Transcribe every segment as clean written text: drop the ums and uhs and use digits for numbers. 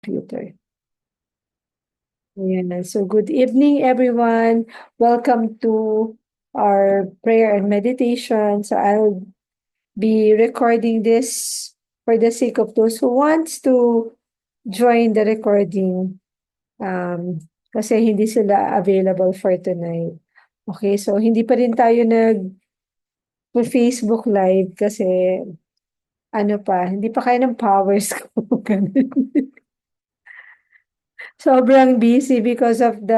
computer. Ayan. So good evening, everyone. Welcome to our prayer and meditation. So I'll be recording this for the sake of those who wants to join the recording. Kasi hindi sila available for tonight. Okay, so hindi pa rin tayo Facebook Live kasi ano pa, hindi pa kaya ng powers ko. Ganun. Sobrang busy because of the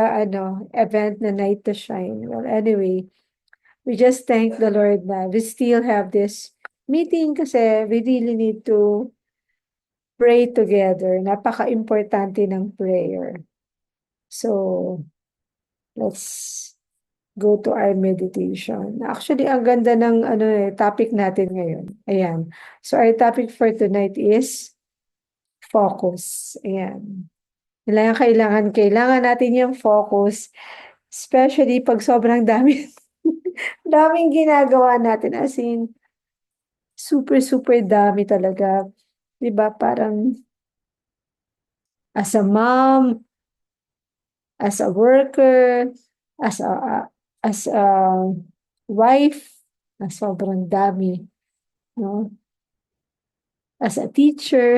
event na Night to Shine. Well, anyway, we just thank the Lord na we still have this meeting kasi we really need to pray together. Napaka-importante ng prayer. So, let's go to our meditation. Actually, ang ganda ng topic natin ngayon. Ayan. So, our topic for tonight is focus. Ayan. Kailangan natin yung focus, especially pag sobrang dami, daming ginagawa natin, as in, super, super dami talaga. Diba? Parang, as a mom, as a worker, as a wife, sobrang dami, no? As a teacher,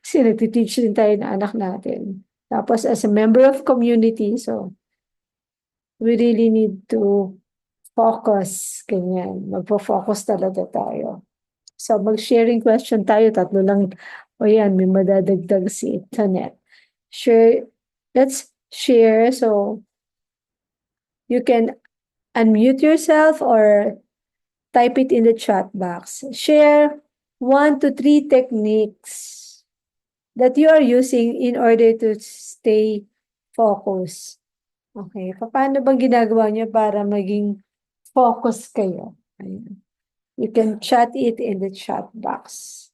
kasi nagtiteach din tayo ng anak natin. Tapos, as a member of community, so, we really need to focus, ganyan. Magpo-focus talaga tayo. So, mag-sharing question tayo. Tatlo lang. O yan, may madadagdag si Tanet. Share. Let's share. So, you can unmute yourself or type it in the chat box. Share 1 to 3 techniques that you are using in order to stay focused. Okay. Paano bang ginagawa niyo para maging focus kayo? Ayan. You can chat it in the chat box.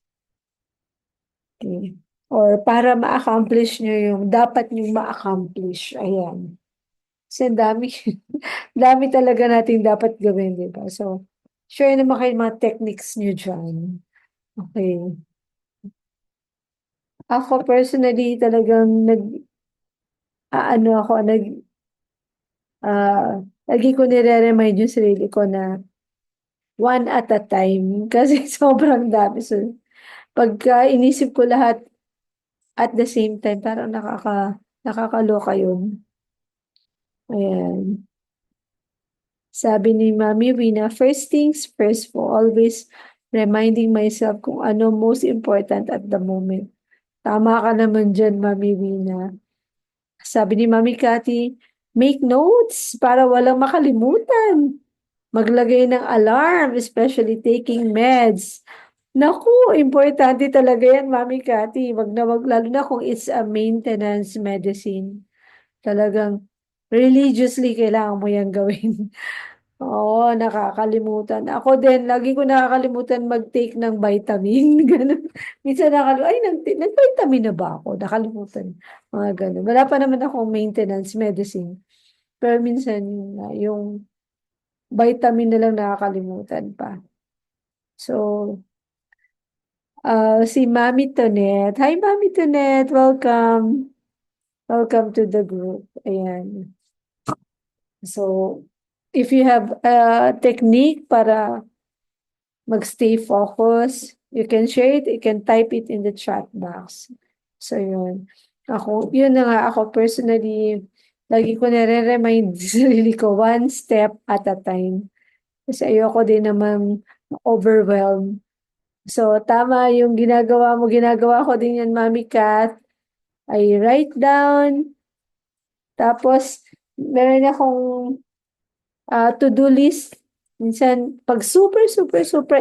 Okay. Or para ma-accomplish nyo yung dapat nyo ma-accomplish. Ayan. Kasi dami, dami talaga natin dapat gawin, di ba? So, share naman kayo mga techniques nyo dyan. Okay. Ako personally talagang lagi ko nire-remind yung sarili ko na one at a time. Kasi sobrang dami. So, pagka inisip ko lahat at the same time, parang nakakaloka yun. Ayan. Sabi ni Mami Wina, first things first po, always reminding myself kung ano most important at the moment. Tama ka naman dyan, Mami Wina. Sabi ni Mami Cathy, make notes para walang makalimutan. Maglagay ng alarm, especially taking meds. Naku, importante talaga yan, Mami Cathy. Wag na wag, lalo na kung it's a maintenance medicine. Talagang religiously kailangan mo yan gawin. Oo, nakakalimutan. Ako din, lagi ko nakakalimutan mag-take ng vitamin. Ganun. Minsan nag-vitamin na ba ako? Nakalimutan. Mga ganun. Wala pa naman akong maintenance medicine. Pero minsan, yung vitamin na lang nakakalimutan pa. So, si Mami Tonet. Hi, Mami Tonet. Welcome. Welcome to the group. Ayan. So, if you have a technique para magstay focus, you can share it, you can type it in the chat box. So, yun. Yun na nga, ako personally, lagi ko nare-remind sarili ko, one step at a time. Kasi ayoko din naman overwhelm. So, tama yung ginagawa ko din yan, Mami Kat. I write down, tapos, meron akong to-do list. Minsan, pag super, super, super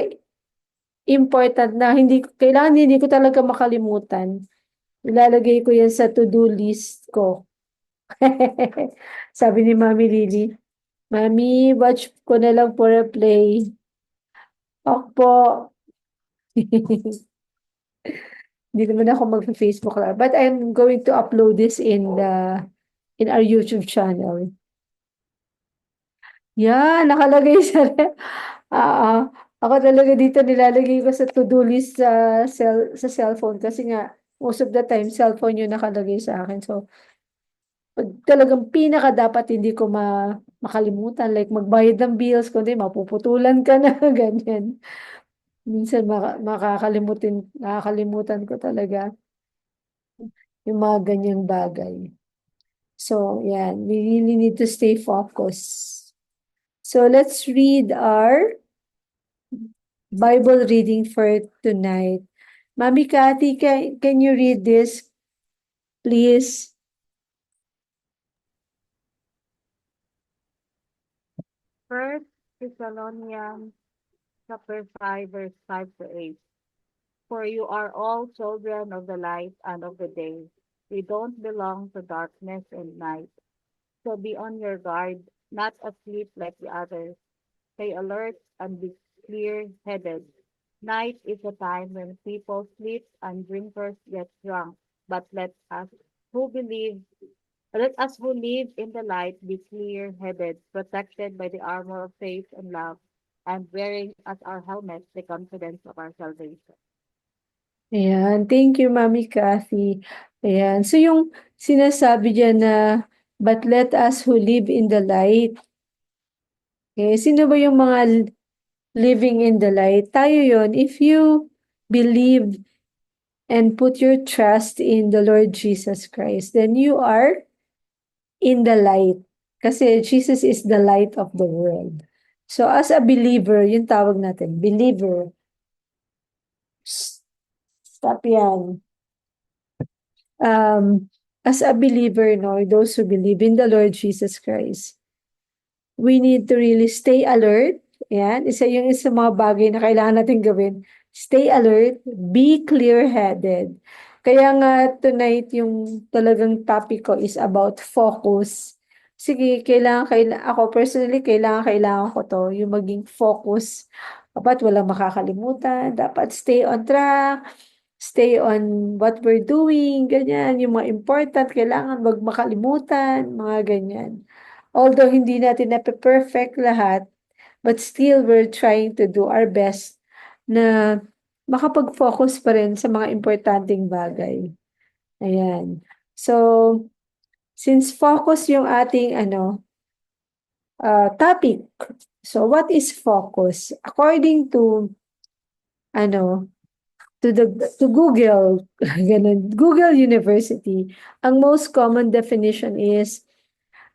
important na hindi ko talaga makalimutan, ilalagay ko yan sa to-do list ko. Sabi ni Mami Lily, Mami, watch ko na lang for a play. Opo. Hindi naman ako mag-Facebook lang. But I'm going to upload this in our YouTube channel. Yan, nakalagay sa ako talaga dito nilalagay ko sa to-do list sa cellphone kasi nga most of the time, cellphone yung nakalagay sa akin. So, pag talagang pinaka dapat hindi ko makalimutan, like magbayad ng bills, kundi mapuputulan ka na, ganyan. Minsan nakakalimutan ko talaga yung mga ganyang bagay. So, yan, we really need to stay focused. So, let's read our Bible reading for tonight. Mami Kathy, can you read this, please? First Thessalonians chapter 5, verse 5 to 8. For you are all children of the light and of the day. We don't belong to darkness and night. So be on your guard, not asleep like the others. Stay alert and be clear-headed. Night is a time when people sleep and drinkers get drunk. But let us who live in the light be clear-headed, protected by the armor of faith and love, and wearing as our helmet the confidence of our salvation. Ayan, thank you, Mami Kathy. Ayan, so yung sinasabi dyan na, but let us who live in the light. Okay, sino ba yung mga living in the light? Tayo yon. If you believe and put your trust in the Lord Jesus Christ, then you are in the light. Kasi Jesus is the light of the world. So as a believer, yung tawag natin, believer, stop yan. As a believer, no, those who believe in the Lord Jesus Christ, we need to really stay alert. Yan, isa mga bagay na kailangan natin gawin. Stay alert, be clear-headed. Kaya nga tonight yung talagang topic ko is about focus. Sige, ako personally, kailangan ko to, yung maging focus. Dapat walang makakalimutan, dapat stay on track, stay on what we're doing, ganyan, yung mga important, kailangan wag makalimutan, mga ganyan. Although hindi natin na-perfect lahat, but still we're trying to do our best na makapag-focus pa rin sa mga importanteng bagay. Ayan. So, since focus yung ating topic, so what is focus? According to ano, to Google, ganun, Google University, ang most common definition is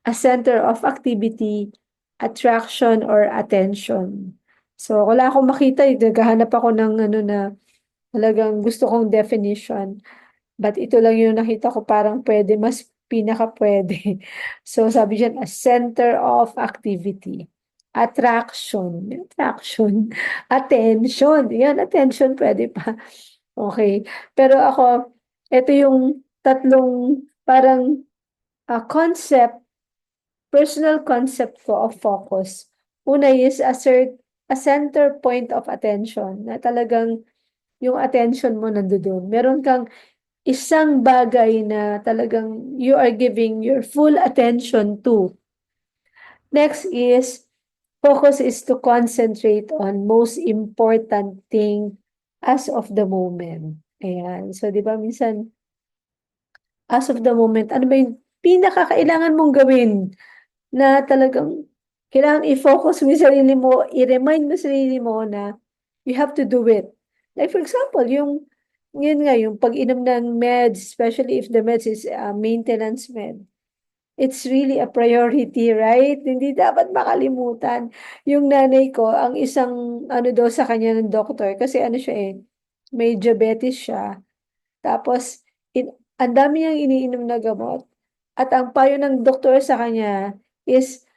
a center of activity, attraction, or attention. So, wala akong makita, naghahanap ako ng na talagang gusto kong definition. But ito lang yung nakita ko parang pwede, mas pinaka pwede. So, sabi dyan, a center of activity. Attraction, attention. Yan, attention, pwede pa. Okay. Pero ako, ito yung tatlong parang concept, personal concept ko of focus. Una is a center point of attention na talagang yung attention mo nandoon. Meron kang isang bagay na talagang you are giving your full attention to. Next is, focus is to concentrate on most important thing as of the moment. Ayan. So, di ba, minsan, as of the moment, ano ba yung pinakakailangan mong gawin na talagang kailangan i-focus mo yung sarili mo, i-remind mo sarili mo na you have to do it. Like for example, yun nga, yung pag-inom ng meds, especially if the meds is maintenance med. It's really a priority, right? Hindi dapat makalimutan. Yung nanay ko, ang isang ano daw sa kanya ng doktor, kasi ano siya may diabetes siya. Tapos, ang dami niyang iniinom na gamot. At ang payo ng doktor sa kanya is,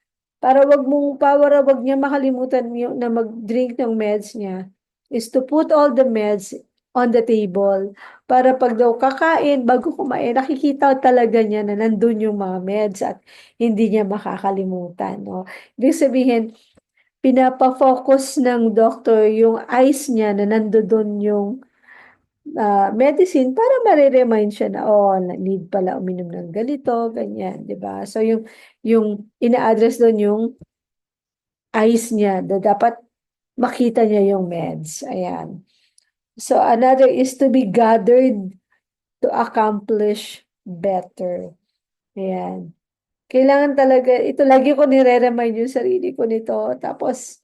para wag niya makalimutan yung, na mag-drink ng meds niya, is to put all the meds on the table. Para pag daw kakain, bago kumain, nakikita talaga niya na nandun yung mga meds at hindi niya makakalimutan. No? Ibig sabihin, pinapa-focus ng doctor yung eyes niya na nandoon yung medicine para ma-remind siya na, oh, need pala uminom ng ganito, ganyan, di ba? So, yung ina-address doon yung eyes niya, na dapat makita niya yung meds. Ayan. So, another is to be gathered to accomplish better. Ayan. Kailangan talaga, ito lagi ko nire-remind yung sarili ko nito. Tapos,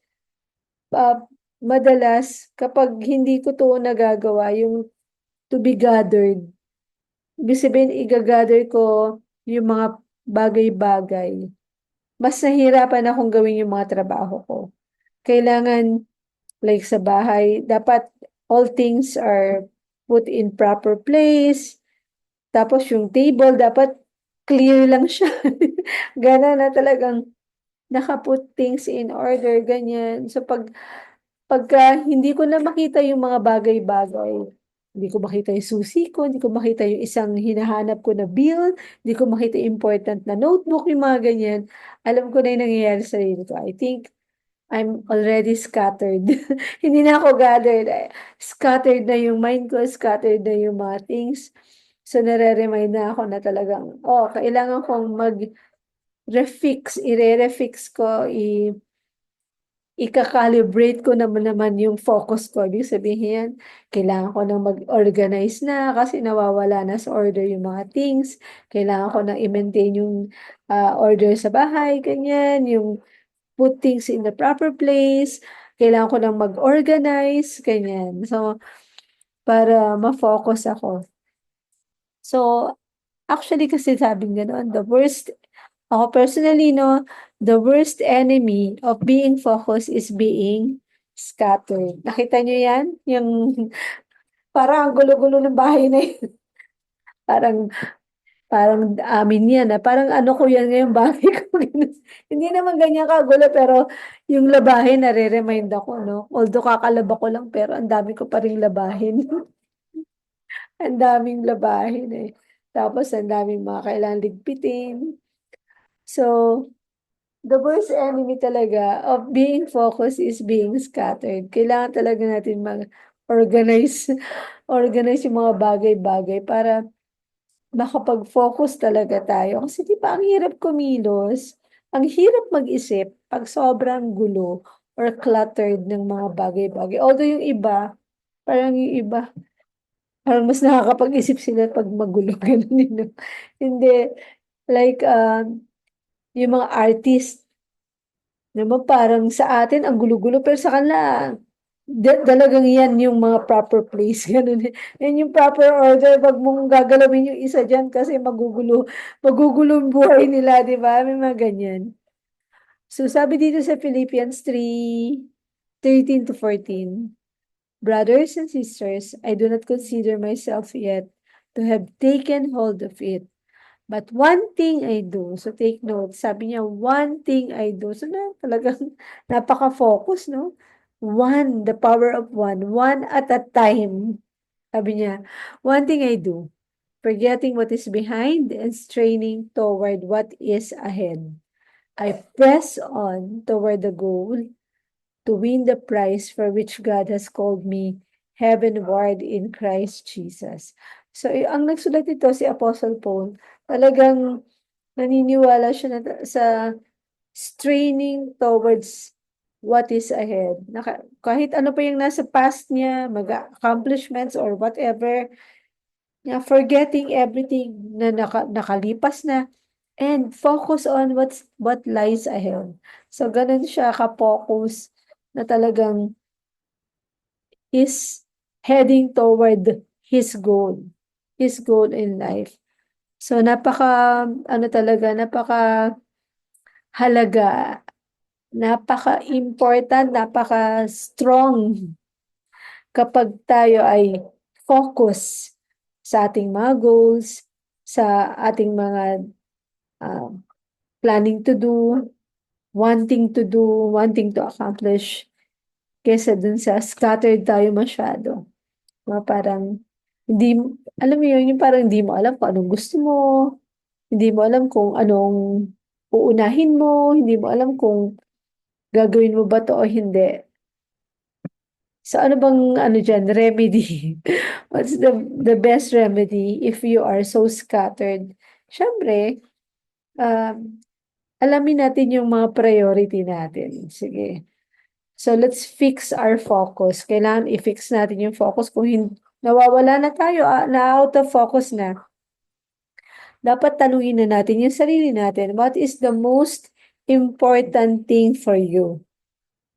madalas, kapag hindi ko to nagagawa, yung to be gathered, ibig sabihin, i-gather ko yung mga bagay-bagay. Mas nahirapan akong gawin yung mga trabaho ko. Kailangan, like sa bahay, dapat all things are put in proper place. Tapos yung table, dapat clear lang siya. Gana na talagang naka-put things in order, ganyan. So pagka hindi ko na makita yung mga bagay-bagay, hindi ko makita yung susi ko, hindi ko makita yung isang hinahanap ko na bill, hindi ko makita yung important na notebook, yung mga ganyan, alam ko na yung nangyayari sa sarili ko. I think I'm already scattered. Hindi na ako gathered. Scattered na yung mind ko, scattered na yung mga things. So, nare-remind na ako na talagang, kailangan kong mag-refix, i-refix ko, ika-calibrate ko naman yung focus ko. Ibig sabihin, kailangan ko nang mag-organize na kasi nawawala na sa order yung mga things. Kailangan ko nang i-maintain yung order sa bahay, ganyan, yung put things in the proper place. Kailangan ko nang mag-organize, ganyan. So, para ma-focus ako. So, actually kasi sabing gano'n, ako personally, no, the worst enemy of being focused is being scattered. Nakita niyo yan? Yung parang ang gulo-gulo ng bahay na yun. Parang, parang amin yan. Parang ano ko yan ngayong bahay ko. Hindi naman ganyan kagulo, pero yung labahin, nare-remind ako, no? Although kakalaba ko lang, pero ang dami ko pa rin labahin. Ang daming labahin eh. Tapos ang daming mga kailangan ligpitin. So, the worst enemy talaga of being focused is being scattered. Kailangan talaga natin mag-organize organize yung mga bagay-bagay para makapag-focus talaga tayo. Kasi di ba ang hirap kumilos, ang hirap mag-isip pag sobrang gulo or cluttered ng mga bagay-bagay. Although yung iba, parang mas nakakapag-isip sila pag magulo. Ganun yun, no? Hindi, like, yung mga artist, naman parang sa atin ang gulo-gulo pero sa kanila talagang yan yung mga proper place ganun yan yung proper order pag mong gagalawin yung isa diyan kasi magugulo yung buhay nila, di ba? May mga ganyan. So sabi dito sa Philippians 3:13 to 14, brothers and sisters, I do not consider myself yet to have taken hold of it. But one thing I do, so take note, sabi niya, one thing I do. So na talagang napaka-focus, no? One, the power of one at a time. Sabi niya, one thing I do, forgetting what is behind and straining toward what is ahead. I press on toward the goal to win the prize for which God has called me heavenward in Christ Jesus. So, ang nagsulat ito si Apostle Paul, talagang naniniwala siya sa straining towards what is ahead. Kahit ano pa yung nasa past niya, accomplishments or whatever, forgetting everything na nakalipas na, and focus on what lies ahead. So, ganun siya ka-focus na talagang is heading toward his goal in life. So, napaka halaga, napaka-important, napaka-strong kapag tayo ay focus sa ating mga goals, sa ating mga uh, planning to do, wanting to accomplish, kesa dun sa scattered tayo masyado. Parang, hindi, alam mo yun, yung parang hindi mo alam kung anong gusto mo, hindi mo alam kung anong uunahin mo, hindi mo alam kung gagawin mo ba to o hindi. So, ano bang, remedy? What's the best remedy if you are so scattered? Siyempre, um, alamin natin yung mga priority natin. Sige. So, let's fix our focus. Kailangan i-fix natin yung focus. nawawala na tayo, na out of focus na, dapat tanungin na natin yung sarili natin, what is the most important thing for you?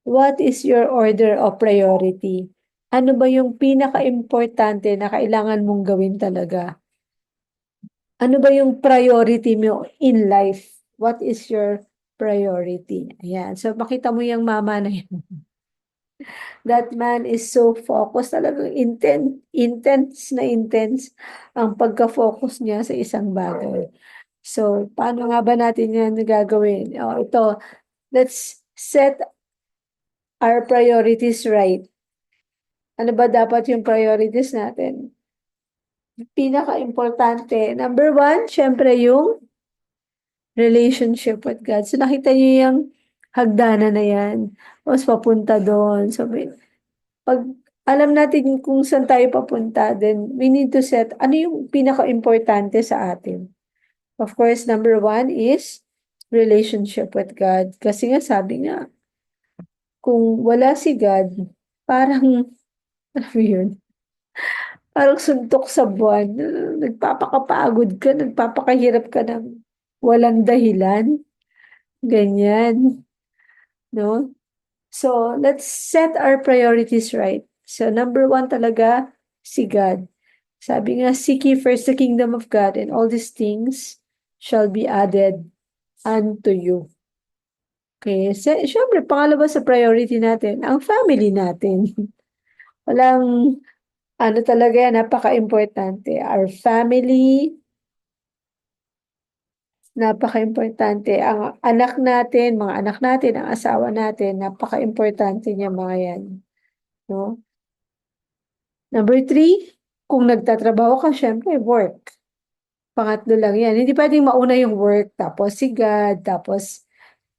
What is your order of priority? Ano ba yung pinaka-importante na kailangan mong gawin talaga? Ano ba yung priority mo in life? What is your priority? Ayan. So, makita mo yung mama na yun. That man is so focused. Talagang intense ang pagka-focus niya sa isang bagay. So, paano nga ba natin yan gagawin? Ito, let's set our priorities right. Ano ba dapat yung priorities natin? Pinaka-importante, number one, syempre yung relationship with God. So, nakita niyo yung hagdanan na yan. Tapos, papunta doon. So, pag alam natin kung saan tayo papunta, then we need to set, ano yung pinaka-importante sa atin? Of course, number one is relationship with God. Kasi nga, sabi nga, kung wala si God, parang, alam mo yun, parang suntok sa buwan. Nagpapakapagod ka, nagpapakahirap ka ng walang dahilan. Ganyan, no? So, let's set our priorities right. So, number one talaga, si God. Sabi nga, seek ye first the kingdom of God, and all these things shall be added unto you. Okay, syempre, pangalawa sa priority natin, ang family natin. Walang, ano talaga yan, napaka-importante. Our family, napaka-importante. Ang anak natin, mga anak natin, ang asawa natin, napaka-importante niya mga yan. No? Number three, kung nagtatrabaho ka, syempre, work. Pangatlo lang yan. Hindi pwedeng mauna yung work, tapos si God, tapos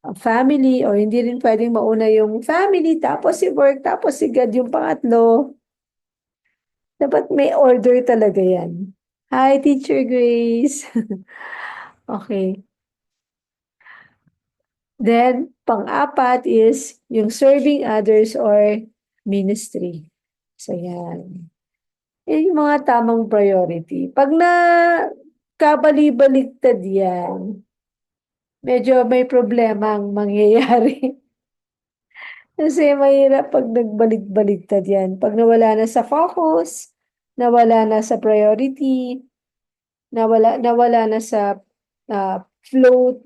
ang family, o hindi rin pwedeng mauna yung family, tapos si work, tapos si God yung pangatlo. Dapat may order talaga yan. Hi, Teacher Grace. Okay. Then, pang-apat is yung serving others or ministry. So, yan. Yan yung mga tamang priority. Pag na kabali-baligtad yan, medyo may problema ang mangyayari. Kasi mahirap pag nagbalik-baligtad yan. Pag nawala na sa focus, nawala na sa priority, nawala na sa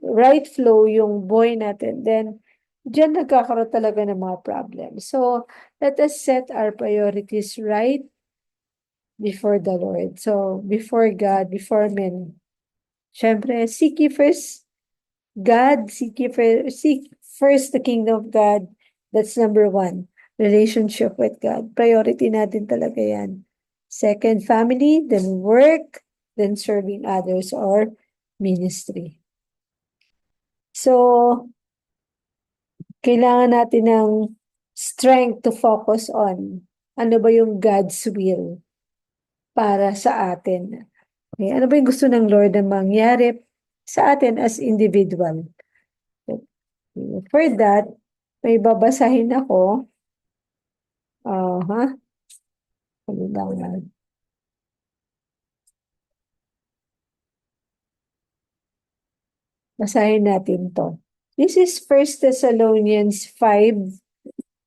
right flow yung buhay natin, then diyan nagkakaroon talaga ng mga problem. So, let us set our priorities right before the Lord. So, before God, before men. Siyempre, seek ye first God, seek first the kingdom of God. That's number one. Relationship with God. Priority natin talaga yan. Second, family, then work, then serving others or ministry. So, kailangan natin ng strength to focus on ano ba yung God's will para sa atin. Okay, ano ba yung gusto ng Lord na mangyari sa atin as individual? For that, may babasahin ako. Ha? Ano lang yan? Basahin natin to. This is 1 Thessalonians 5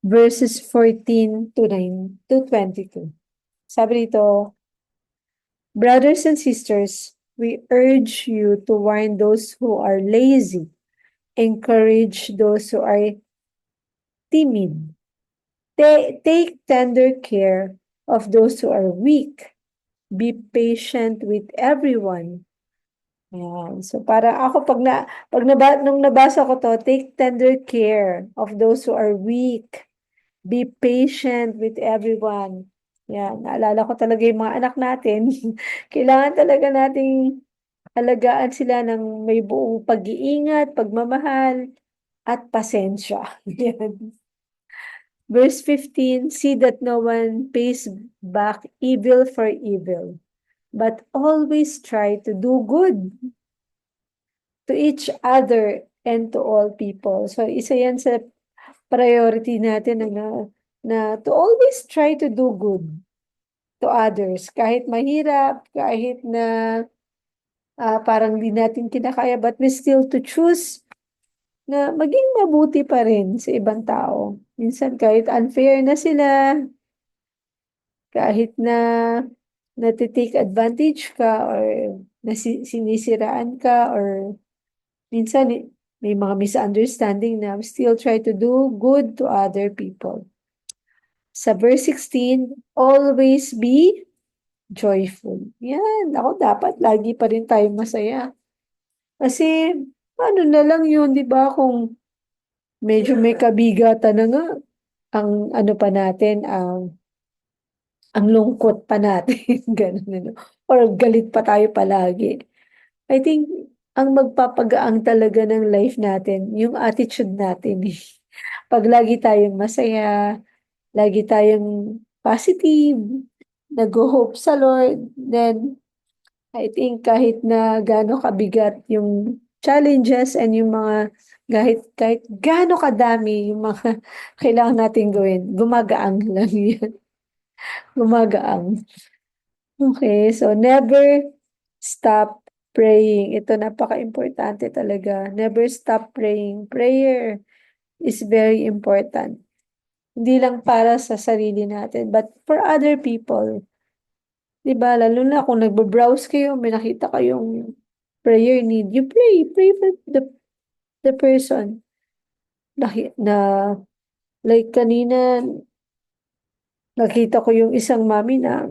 verses 14 to 9 to 22. Sabi dito, brothers and sisters, we urge you to warn those who are lazy, encourage those who are timid. Take tender care of those who are weak. Be patient with everyone. Ayan. So, para ako, nung nabasa ko to, take tender care of those who are weak. Be patient with everyone. Yan, naalala ko talaga yung mga anak natin. Kailangan talaga nating alagaan sila ng may buong pag-iingat, pagmamahal, at pasensya. Yan. Verse 15, see that no one pays back evil for evil, but always try to do good to each other and to all people. So, isa yan sa priority natin na to always try to do good. to others. Kahit mahirap, kahit na parang di natin kinakaya, but we still to choose na maging mabuti pa rin sa ibang tao. Minsan kahit unfair na sila, kahit na natitake advantage ka or sinisiraan ka or minsan may mga misunderstanding na we still try to do good to other people. Sa verse 16, always be joyful. Yan, ako dapat lagi pa rin tayong masaya. Kasi ano na lang yun, di ba, kung medyo may kabigatan na nga, ang ano pa natin, ang lungkot pa natin, ganun, ano, or galit pa tayo palagi. I think, ang magpapagaang talaga ng life natin, yung attitude natin. Pag lagi tayong masaya, lagi tayong positive, nag-hope sa Lord, then, I think kahit na gaano kabigat yung challenges and yung mga kahit gaano kadami yung mga kailangan natin gawin, gumagaang lang yun. Gumagaang. Okay, so never stop praying. Ito napaka-importante talaga. Never stop praying. Prayer is very important. Hindi lang para sa sarili natin, but for other people. 'Di ba? Lalo na kung nagbo-browse kayo, may nakita kayong prayer need, you pray. Pray for the person. Na, like kanina, nakita ko yung isang mami na,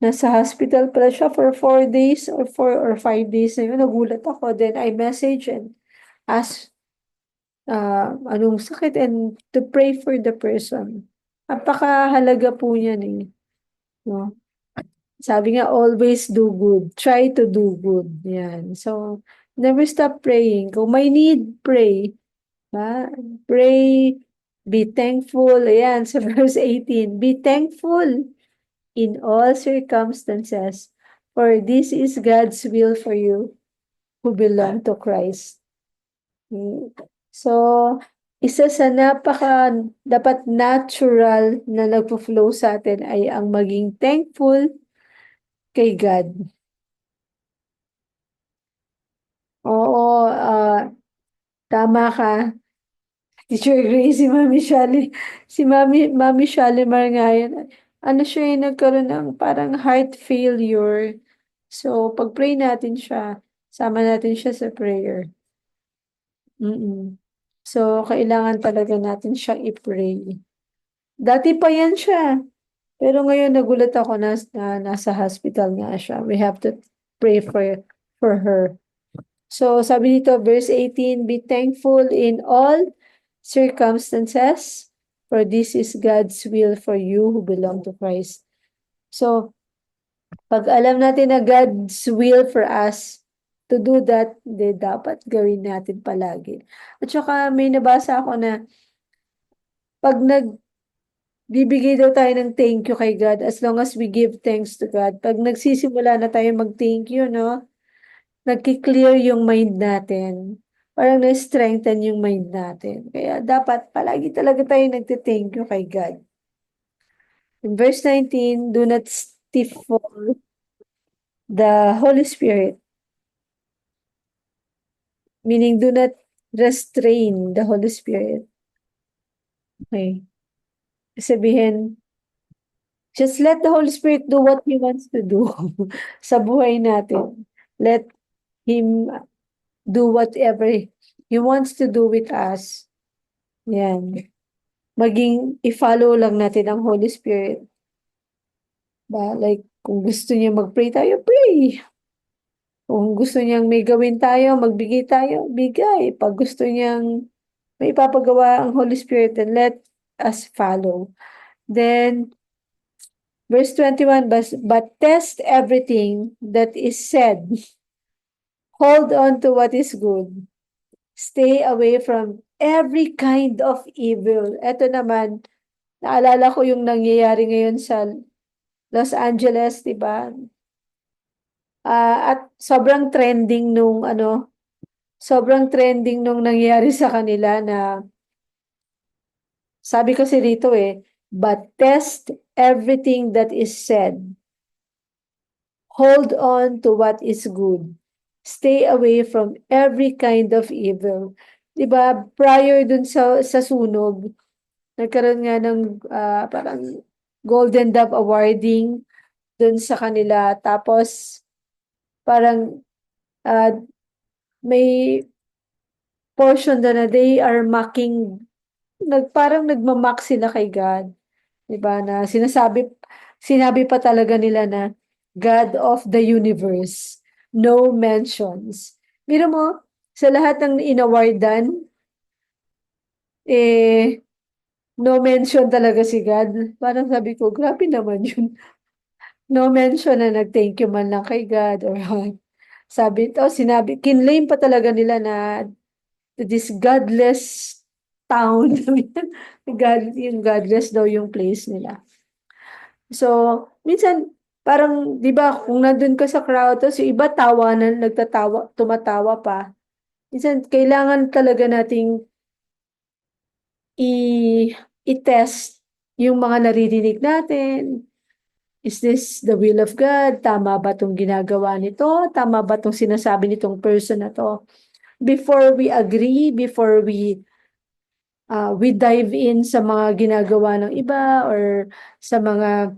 nasa hospital pala siya for 4 days or 4 or 5 days na yun. Nagulat ako. Then I message and ask anong sakit and to pray for the person. Napakahalaga po niyan eh. No? Sabi nga, always do good. Try to do good. Yan. So, never stop praying. Kung may need, pray. Ha? Pray, be thankful. Ayan, sa verse 18. Be thankful in all circumstances, for this is God's will for you who belong to Christ. Hmm. So, isa sa dapat natural na nagpo-flow sa atin ay ang maging thankful kay God. Oo, tama ka. Teacher Grace, si Mami Shali, Mami Shalimar nga yan. Ano siya yung nagkaroon ng parang heart failure. So, pag-pray natin siya, sama natin siya sa prayer. So, kailangan talaga natin siyang i-pray. Dati pa yan siya. Pero ngayon nagulat ako na nasa hospital nga siya. We have to pray for her. So, sabi dito, verse 18, be thankful in all circumstances, for this is God's will for you who belong to Christ. So, pag alam natin na God's will for us to do that, dapat gawin natin palagi. At saka may nabasa ako na pag bibigay daw tayo ng thank you kay God as long as we give thanks to God. Pag nagsisimula na tayo mag-thank you, no? Nagki-clear yung mind natin. Parang na-strengthen yung mind natin. Kaya dapat palagi talaga tayo nagte-thank you kay God. In verse 19, do not stifle the Holy Spirit. Meaning, do not restrain the Holy Spirit. Okay. Sabihin, just let the Holy Spirit do what He wants to do sa buhay natin. Let Him do whatever He wants to do with us. Yan. I-follow lang natin ang Holy Spirit. Ba? Like, kung gusto niya mag-pray tayo, pray. Kung gusto niyang may gawin tayo, magbigay tayo, bigay. Pag gusto niyang may ipapagawa ang Holy Spirit, then let us follow. Then, verse 21, but test everything that is said. Hold on to what is good. Stay away from every kind of evil. Ito naman, naalala ko yung nangyayari ngayon sa Los Angeles, di ba? At sobrang trending nung nangyayari sa kanila na sabi kasi dito but test everything that is said. Hold on to what is good. Stay away from every kind of evil. 'Di ba? Prior dun sa sunog, nagkaroon nga ng parang Golden Dove awarding dun sa kanila. Tapos parang ah, may portion doon na they are mocking, parang nagmamak sila kay God. 'Di ba, na sinabi pa talaga nila na God of the universe, no mentions. Biro mo, sa lahat ng inawardan, eh, no mention talaga si God. Parang sabi ko, grabe naman yun. No mention na nag-thank you man lang kay God or what. Kinlaim pa talaga nila na this godless town. Yung godless daw yung place nila. So, minsan, parang, di ba, kung nandun ka sa crowd, tapos yung iba tawanan, tumatawa pa. Minsan, kailangan talaga nating i- i-test yung mga naririnig natin. Is this the will of God? Tama ba itong ginagawa nito? Tama ba itong sinasabi nitong person na to? Before we agree, before we dive in sa mga ginagawa ng iba or sa mga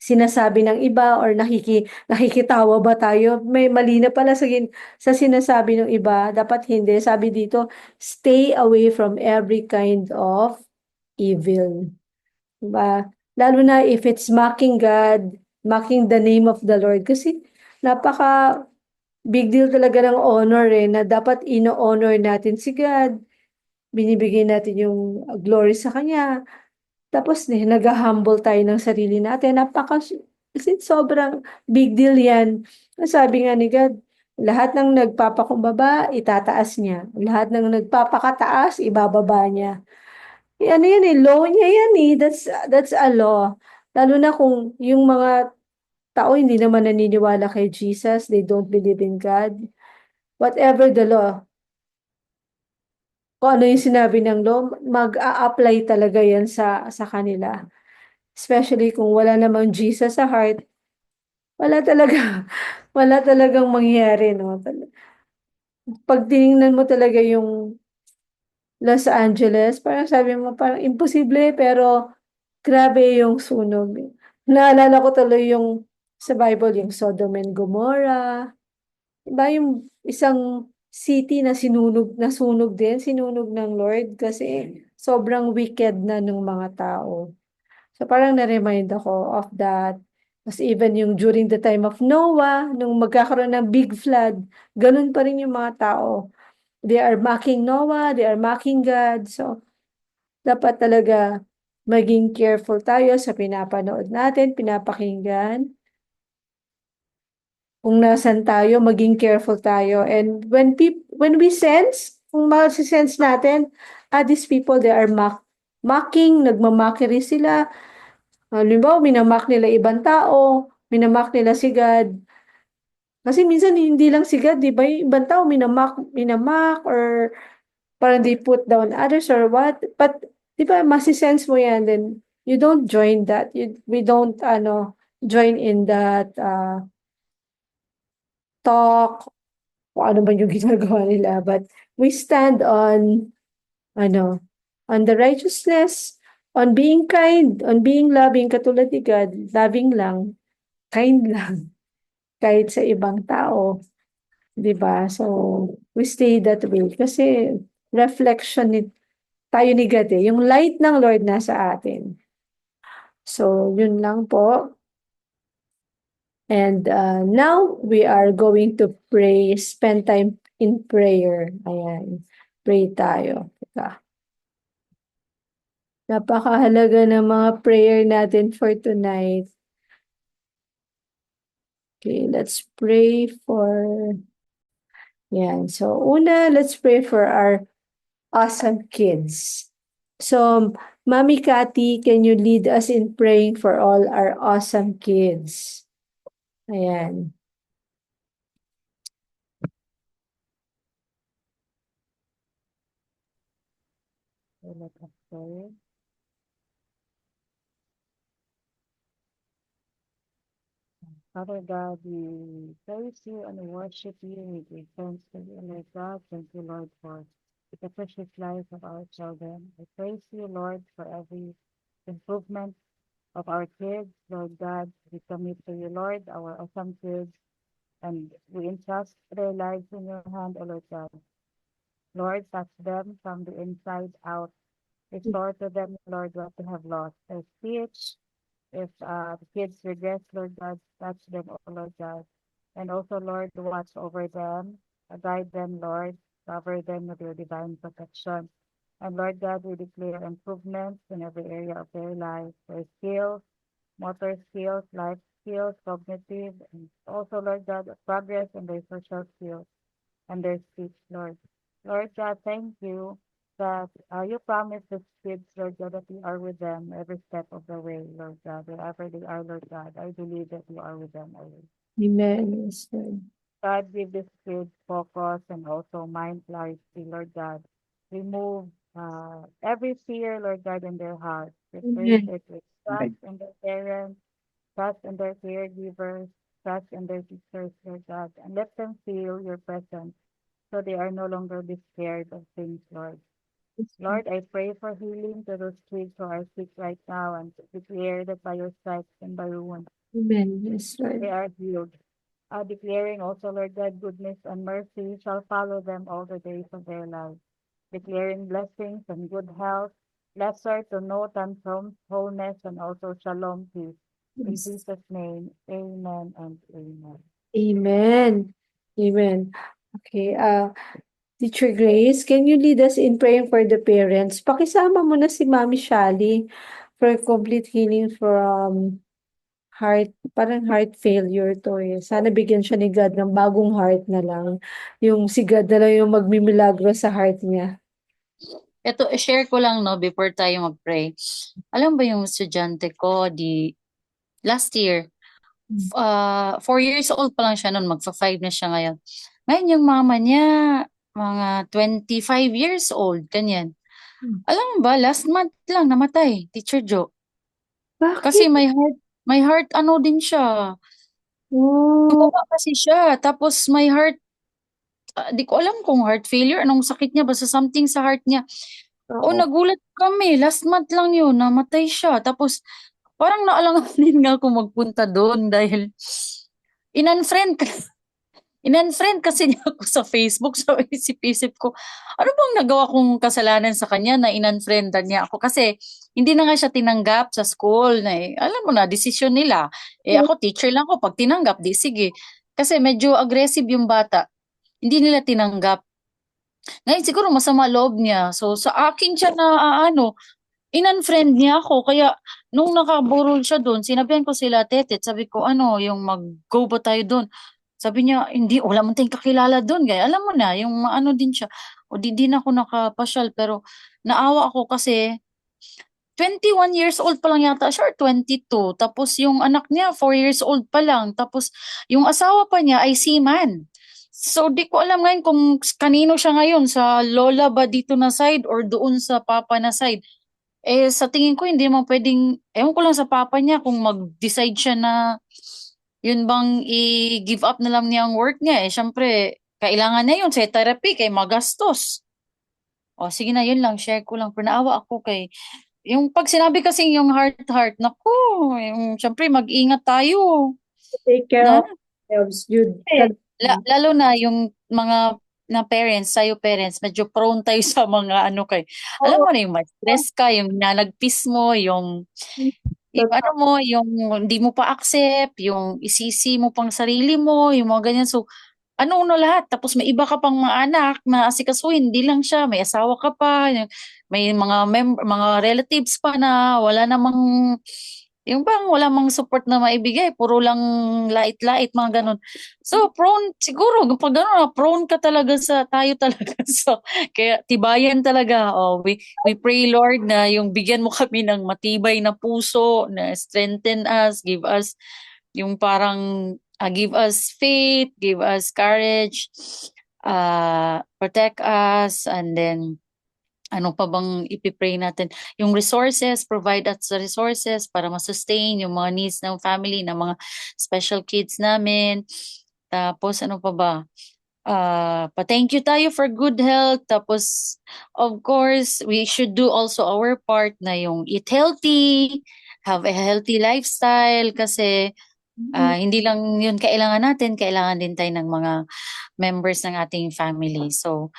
sinasabi ng iba or nakikitawa ba tayo? May mali na pala sa sinasabi ng iba. Dapat hindi. Sabi dito, stay away from every kind of evil. Diba? Lalo na if it's mocking God, mocking the name of the Lord. Kasi napaka big deal talaga ng honor na dapat ino-honor natin si God. Binibigay natin yung glory sa Kanya. Tapos nag-humble tayo ng sarili natin. Kasi sobrang big deal yan. Sabi nga ni God, lahat ng nagpapakumbaba, itataas niya. Lahat ng nagpapakataas, ibababa niya. Ano yan law niya yan That's a law. Lalo na kung yung mga tao hindi naman naniniwala kay Jesus, they don't believe in God. Whatever the law, kung ano yung sinabi ng law, mag-a-apply talaga yan sa kanila. Especially kung wala namang Jesus sa heart, wala talaga, wala talagang mangyayari, no? Pag tiningnan mo talaga yung Los Angeles, parang sabi mo, parang imposible, pero grabe yung sunog. Naalala ko tuloy yung sa Bible, yung Sodom and Gomorrah. Diba yung isang city na nasunog din, sinunog ng Lord kasi sobrang wicked na ng mga tao. So parang na-remind ako of that. Kasi even yung during the time of Noah, nung magkakaroon ng big flood, ganun pa rin yung mga tao. They are mocking Noah, they are mocking God. So dapat talaga maging careful tayo sa pinapanood natin, pinapakinggan. Kung nasan tayo, maging careful tayo. And when we sense, kung masisense natin, these people, they are mocking, nagmamakiri sila. Halimbawa, minamak nila ibang tao, minamak nila si God. Kasi minsan hindi lang si God, di ba? Yung ibang tao minamak or parang they put down others or what. But, di ba, masisense mo yan, then you don't join that. We don't, join in that talk, kung ano ba yung ginagawa nila. But we stand ano, on the righteousness, on being kind, on being loving, katulad ni God, loving lang, kind lang, kahit sa ibang tao. 'Di ba? So, we stay that way kasi reflection tayo ni God Yung light ng Lord nasa atin. So, yun lang po. And now we are going to pray, spend time in prayer. Ayan. Pray tayo. Teka. Napakahalaga ng mga prayer natin for tonight. Okay, let's pray for... Yan. So, let's pray for our awesome kids. So, Mommy Cathy, can you lead us in praying for all our awesome kids? Ayan. Let us pray. Father God, we praise you and worship you. We give thanks to you, Lord God. Thank you, Lord, for the precious life of our children. I praise you, Lord, for every improvement of our kids. Lord God, we commit to you, Lord, our awesome kids, and we entrust their lives in your hand, O Lord God. Lord, touch them from the inside out. Restore to them, Lord, what they have lost. Their speech, if the kids regress, Lord God, touch them, oh Lord God. And also, Lord, watch over them, guide them, Lord, cover them with your divine protection. And Lord God, we declare improvements in every area of their life, their skills, motor skills, life skills, cognitive, and also, Lord God, progress in their social skills and their speech, Lord. Lord God, thank you that you promised the kids, Lord God, that you are with them every step of the way, Lord God. Wherever they are, Lord God, I believe that you are with them always. Amen. Yes, Lord. God, give these kids focus and also mind clarity, Lord God. Remove every fear, Lord God, in their hearts. Replace Amen. it with trust in their parents, trust in their caregivers, trust in their teachers, Lord God, and let them feel your presence so they are no longer be scared of things, Lord. Lord, I pray for healing to those kids who are sick right now and declare that by your stripes and by your wounds Amen. Yes, they Lord. are healed. Declaring also, Lord God, goodness and mercy shall follow them all the days of their life. Declaring blessings and good health, lesser to no tantrums, wholeness, and also shalom peace. In Yes. Jesus' name, amen and amen. Amen. Amen. Okay. Teacher Grace, can you lead us in praying for the parents? Pakisama mo na si Mami Shali for complete healing from parang heart failure to eh. Sana bigyan siya ni God ng bagong heart na lang. Yung si God na lang yung magmimilagro sa heart niya. Ito, share ko lang, no, before tayo mag-pray. Alam ba yung estudyante ko, last year, 4 years old pa lang siya noon, magfa-5 na siya ngayon. Ngayon yung mama niya, mga 25 years old, ganyan. Hmm. Alam mo ba, last month lang namatay, Teacher Jo. Bakit? Kasi may heart ano din siya. Oh, Tumaba kasi siya, tapos may heart, di ko alam kung heart failure, anong sakit niya, basta something sa heart niya. O oo. nagulat kami, last month lang yun, namatay siya. Tapos parang naalanganin nga ako magpunta doon dahil in-unfriend ka. In-unfriend kasi niya ako sa Facebook. So isip-isip ko, ano bang nagawa kong kasalanan sa kanya na in-unfriendan niya ako? Kasi hindi na nga siya tinanggap sa school. Na, alam mo na, desisyon nila. Ako teacher lang ako. Pag tinanggap, di sige. Kasi medyo aggressive yung bata. Hindi nila tinanggap. Ngayon siguro masama loob niya. So sa akin siya na in-unfriend niya ako. Kaya nung nakaburol siya doon, sinabihan ko sila, Tete, sabi ko, yung mag-go ba tayo doon? Sabi niya, hindi, wala man tayong kakilala doon. Kaya alam mo na, yung ano din siya. O di din ako nakapasyal. Pero naawa ako kasi 21 years old pa lang yata siya or 22. Tapos yung anak niya, 4 years old pa lang. Tapos yung asawa pa niya ay seaman. So di ko alam ngayon kung kanino siya ngayon, sa lola ba dito na side or doon sa papa na side. Sa tingin ko hindi mo pwedeng, ewan ko lang sa papa niya kung mag-decide siya na yun bang i-give up na lang niya ang work niya. Syempre, kailangan niya yun sa therapy kay magastos. O sige na, yun lang, share ko lang. Pero naawa ako kay, yung pag sinabi kasi yung heart-heart, naku, yung syempre mag-ingat tayo. Take care Na, of themselves, Jude. lalo na yung mga na parents, tayo parents, medyo prone tayo sa mga ano kay, alam Oo. mo na yung ma-stress ka, yung nanagpis mo, yung ano Totoo. mo, yung hindi mo pa accept, yung isisi mo pang sarili mo, yung mga ganyan. So, ano lahat. Tapos may iba ka pang mga anak na asikasuhin, hindi lang siya, may asawa ka pa, may mga relatives pa na wala namang, yung bang wala mang support na maibigay, puro lang lait-lait, mga ganun. So, prone, siguro, pag gano'n, prone ka talaga tayo talaga. So, kaya tibayan talaga. We pray, Lord, na yung bigyan mo kami ng matibay na puso, na strengthen us, give us yung parang give us faith, give us courage, protect us, and then Ano pa bang ipipray natin? Yung resources, provide us the resources para ma-sustain yung mga needs ng family, ng mga special kids namin. Tapos ano pa ba? Pa-thank you tayo for good health. Tapos, of course, we should do also our part na yung eat healthy, have a healthy lifestyle kasi hindi lang yun kailangan natin, kailangan din tayo ng mga members ng ating family. So,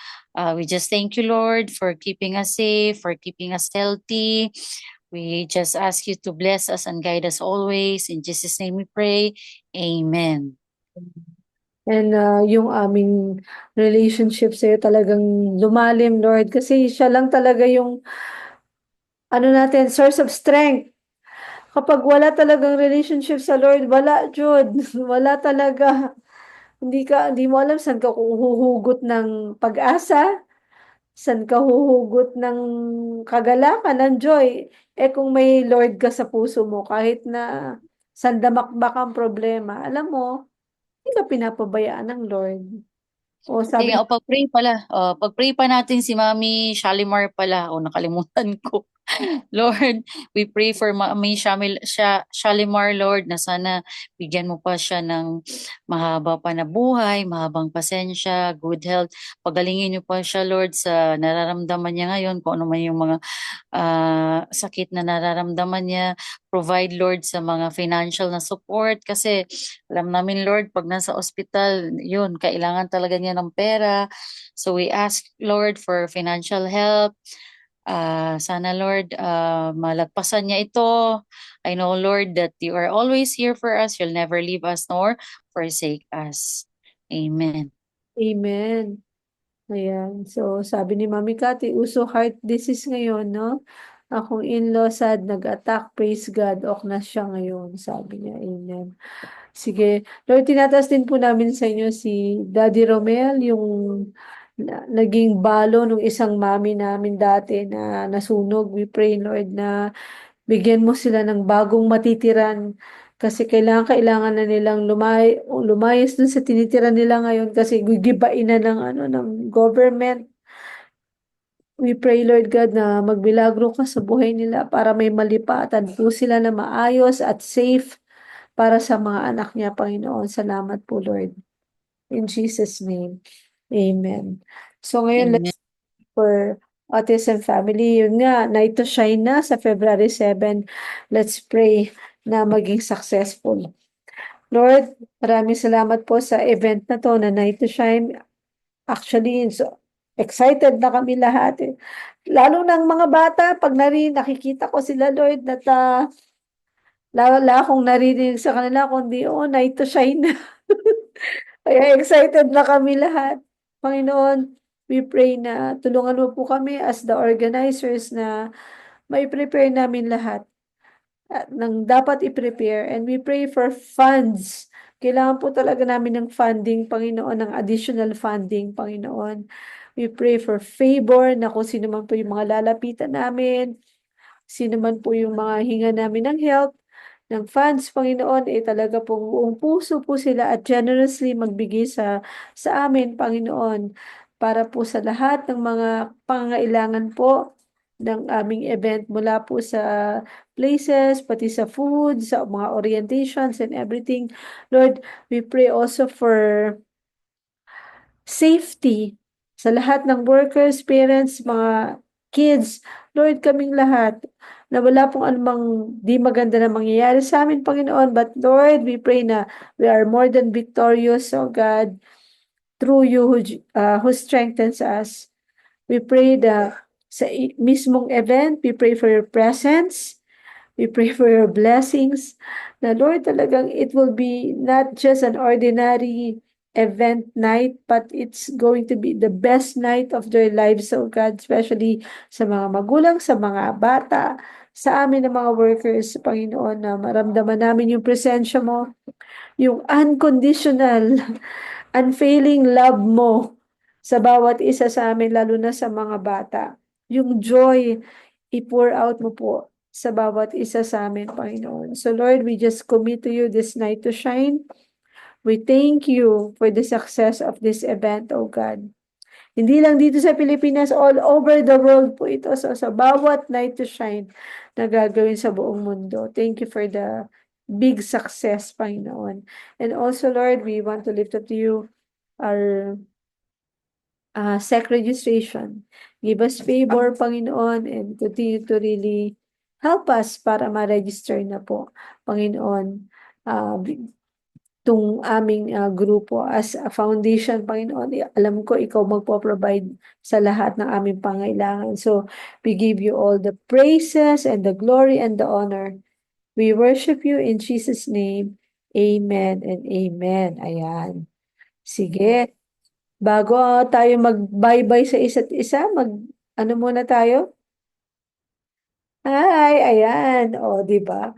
we just thank you, Lord, for keeping us safe, for keeping us healthy. We just ask you to bless us and guide us always. In Jesus' name we pray. Amen. And yung aming relationship sa'yo talagang lumalim, Lord. Kasi siya lang talaga yung, ano natin, source of strength. Kapag wala talagang relationship sa Lord, wala, Jud. Wala talaga. Hindi mo alam saan ka huhugot ng pag-asa, saan ka huhugot ng kagalakan, ng joy. Eh kung may Lord ka sa puso mo, kahit na sandamakbak ang problema, alam mo, hindi ka pinapabayaan ng Lord. O Sige sabi nga, o pag-pray pala. Pag-pray pa natin si Mami Shalimar pala. O nakalimutan ko. Lord, we pray for Mami Shalimar, Lord, na sana bigyan mo pa siya ng mahaba pa na buhay, mahabang pasensya, good health. Pagalingin niyo pa siya, Lord, sa nararamdaman niya ngayon, kung ano man yung mga sakit na nararamdaman niya. Provide, Lord, sa mga financial na support kasi alam namin, Lord, pag nasa ospital, yun, kailangan talaga niya ng pera. So we ask, Lord, for financial help. Sana, Lord, malagpasan niya ito. I know, Lord, that you are always here for us. You'll never leave us nor forsake us. Amen. Amen. Ayan. So, sabi ni Mami Cathy, uso heart disease ngayon, no? Akong in-law sad, nag-attack, praise God, ok na siya ngayon, sabi niya. Amen. Sige. Lord, tinataas din po namin sa inyo si Daddy Romel, yung naging balo nung isang mami namin dati na nasunog. We pray, Lord, na bigyan mo sila ng bagong matitiran kasi kailangan na nilang lumayas dun sa tinitira nila ngayon kasi gigibain na ng ng government. We pray, Lord God, na magmilagro ka sa buhay nila para may malipatan po sila na maayos at safe para sa mga anak niya, Panginoon. Salamat po, Lord. In Jesus' name. Amen. So ngayon, Amen. let's for Autism Family. Yun nga, Night to Shine na sa February 7. Let's pray na maging successful. Lord, maraming salamat po sa event na to na Night to Shine. Actually, so excited na kami lahat. Lalo ng mga bata, pag nakikita ko sila, Lord, at wala akong naririnig sa kanila, kundi, oh, Night to Shine na. Kaya excited na kami lahat. Panginoon, we pray na tulungan mo po kami as the organizers na may prepare namin lahat ng dapat i-prepare. And we pray for funds. Kailangan po talaga namin ng funding, Panginoon, ng additional funding, Panginoon. We pray for favor na kung sino man po yung mga lalapitan namin, sino man po yung mga hinga namin ng help, ng funds, Panginoon, talaga pong buong puso po sila at generously magbigay sa amin, Panginoon, para po sa lahat ng mga pangailangan po ng aming event mula po sa places, pati sa food, sa mga orientations and everything. Lord, we pray also for safety sa lahat ng workers, parents, mga kids. Lord, kaming lahat na wala pong anumang di maganda na mangyayari sa amin, Panginoon. But Lord, we pray na we are more than victorious, oh God, through you who strengthens us. We pray sa mismong event, we pray for your presence. We pray for your blessings. Na Lord, talagang it will be not just an ordinary event night, but it's going to be the best night of their lives, oh God, especially sa mga magulang, sa mga bata, sa amin ng mga workers, Panginoon, na maramdaman namin yung presensya mo, yung unconditional, unfailing love mo sa bawat isa sa amin, lalo na sa mga bata. Yung joy, i-pour out mo po sa bawat isa sa amin, Panginoon. So Lord, we just commit to you this night to shine. We thank you for the success of this event, oh God. Hindi lang dito sa Pilipinas, all over the world po ito. So, sa bawat night to shine na gagawin sa buong mundo. Thank you for the big success, Panginoon. And also, Lord, we want to lift up to you our SEC registration. Give us favor, Panginoon, and continue to really help us para ma-register na po, Panginoon, tung aming grupo as a foundation, Panginoon. Alam ko ikaw magpo-provide sa lahat ng aming pangailangan. So, we give you all the praises and the glory and the honor. We worship you in Jesus' name. Amen and amen. Ayan. Sige. Bago tayo mag-bye-bye sa isa't isa, ano muna tayo? Hi, ayan. O, di ba?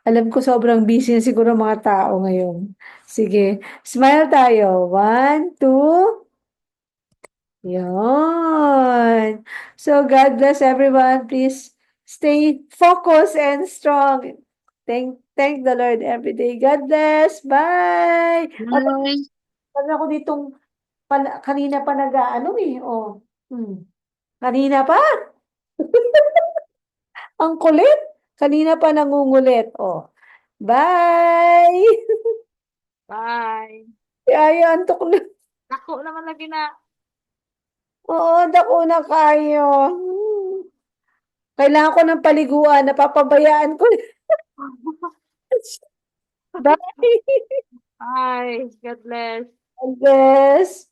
Alam ko sobrang busy na siguro mga tao ngayon. Sige, smile tayo. One, two. Yan. So, God bless everyone. Please stay focused and strong. Thank the Lord every day. God bless. Bye. Bye. Alam ako ditong kanina pa nag-ano eh. Oh. Kanina pa? Ang kulit. Kanina pa nangungulit. Oh. Bye. Bye. Ay, antok na. Dako naman lagi na. Oo, dako na kayo. Kailangan ko ng paliguan. Napapabayaan ko. Bye. Bye. God bless. God bless.